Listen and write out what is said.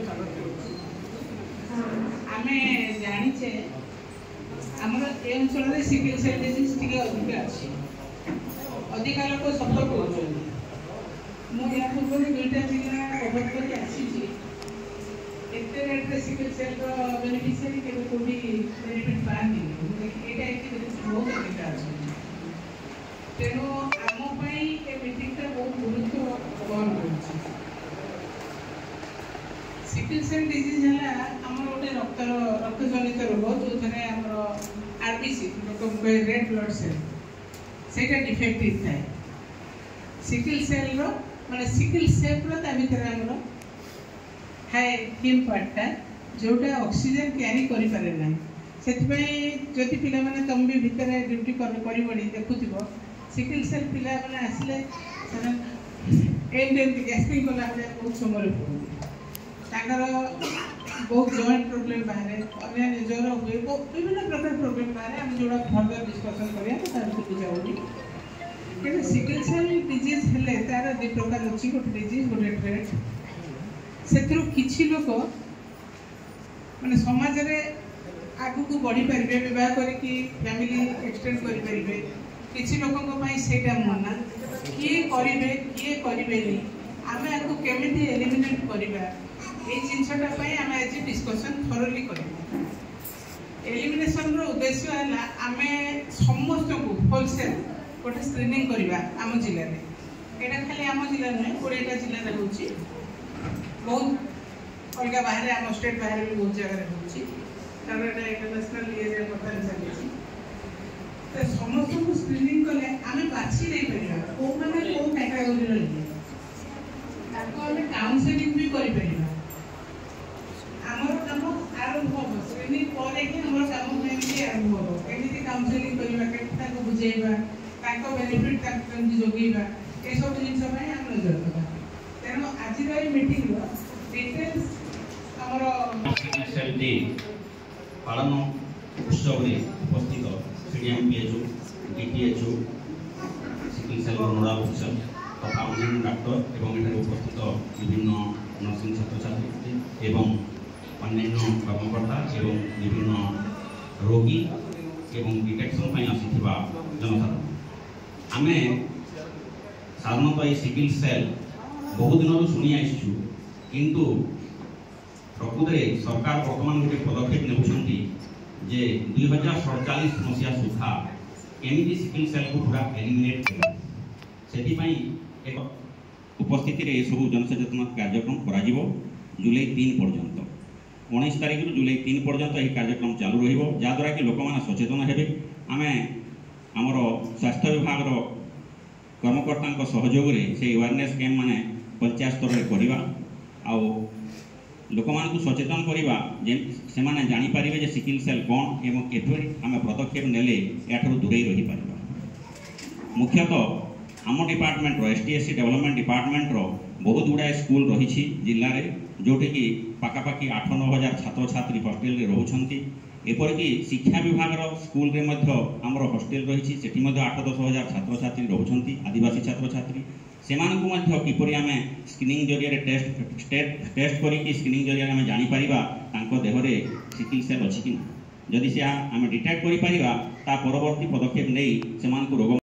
स्वागत आम जाचे आमर ए अंचल सिकल सेल डिजीज टी अधिक अच्छी अधिका लोग सफर कर मुझे पूर्व दुईटा जिला कभर कर रेट सिकल सेल बेनिफिशियरी के बेनिफिट पानी बहुत अधिका अच्छे तेणु आम मीटिंगटा बहुत गुरुत्व बहन कर सिकल सेल डिजीज है आमर गोटे रक्त जनित रोग जो थे आम आरबीसी रेड ब्लड सेल से डिफेक्टिव थाए सिकल सेल माने सिकल सेल भर आमर हाई थिन पार्टा जोटा ऑक्सीजन कैरी करि पारे ना से पिला माने तुम भी भितर ड्यूटी कर देखुव सिकल सेल पिला माने आसले गैस्ट्रिक गला बहुत समय बहुत जॉइंट प्रोब्लेम बाहर अन्य ज्वर हुए विभिन्न प्रकार प्रोब्लेम बाहर आम जो फर्दर डिस्कसन करा बुझाऊनी कि सिकल सेल डिजीज है तार दु प्रकार अच्छी गोटे डिजीज गोटे ट्रेड से किसी लोग माने समाज रे आगु को बढ़ी पारे विवाह करके फैमिली एक्सटेंड करें किसी लोकों मना किए करें आम आपको केमी एलिमिनेट करवा ये जिनसटा आम आज डिस्कसन थरोली कर एलिमिनेशन उद्देश्य है आम समस्त को होलसेल गोटे स्क्रीनिंग करवा आम जिले में यहाँ खाली आम जिला नुहे 20टा जिले हो बहुत अलग बाहर आम स्टेट बाहर भी बहुत जगह हो इंटरनेशनल ये कथा चली समस्त को स्क्रीनिंग कले आम बाछी नहीं पारा कौ मैंने कौ कैटेगोरी रही आम काउनसेलिंग भी कर आमर कम आरंभ हम स्क्रीनिंग पर आमर कम केमी आरंभ हम केमी काउनसेलिंग करवा बुझेगा बेनिफिट जोगेगा ये सब जिन आम नजर देवा तेणु आज मीटिंग डिटेल्स पालन उत्सव उपस्थित CDM PHO DTHO sickle cell nodal officer तथा अन्य डाक्टर एवं उपस्थित विभिन्न नर्सिंग छात्र छात्री एवं अन्य कर्मकर्ता एवं विभिन्न रोगी एवं डिटेक्शन आसीथिबा जनसाधारण आम साधारणतः ये सिकल सेल बहुत दिन शुणी आसचु किंतु प्रकृत सरकार बर्तमान गोटे पदक्षेप नेउछंती जे 2047 मसीहा सुधा केमिति सिकल सेल को पूरा एलिमिनेट कर एक उपस्थिति रे सब जनसचेतना कार्यक्रम करा जुलाई 3 पर्यंत 19 तारिख जुलाई 3 पर्यंत यह कार्यक्रम चालू रहिबो जहाँद्वारा कि लोक मैंने सचेतन हेबे आमे आमर स्वास्थ्य विभाग कर्मकर्ता सहयोग से अवेयरनेस कैम्प माने पंचायत स्तर में करवा आउ लोक मानू सचेतन करवा से माने जानी पारिबे जे सिकल सेल कौन एवं किपरि आम पदक्षेप नेले याठू दूरे रही पारिबा मुख्यतः आम डिपार्टमेंट एसटीएससी डेवलपमेंट डिपार्टमेंट बहुत गुड़ाए स्कूल रही जिले में जोटि कि पाखापाखि 8-9 हजार छात्र छात्री हॉस्टेल रे रहउछंती एपरिकी शिक्षा विभाग स्कूल रे मध्य आमर हॉस्टेल रही 8-10 हजार छात्र छात्री रहउछंती आदिवासी छात्र छात्री से किपरि आमे स्क्रीनिंग जरिया टेस्ट करी स्क्रीनिंग जरिया आमे जानी परिबा तांको देहरे सिकल सेल अछि कि जदि से आमे डिटेक्ट करि परिबा ता परवर्ती पदक्षेप नै सेमानकु रोग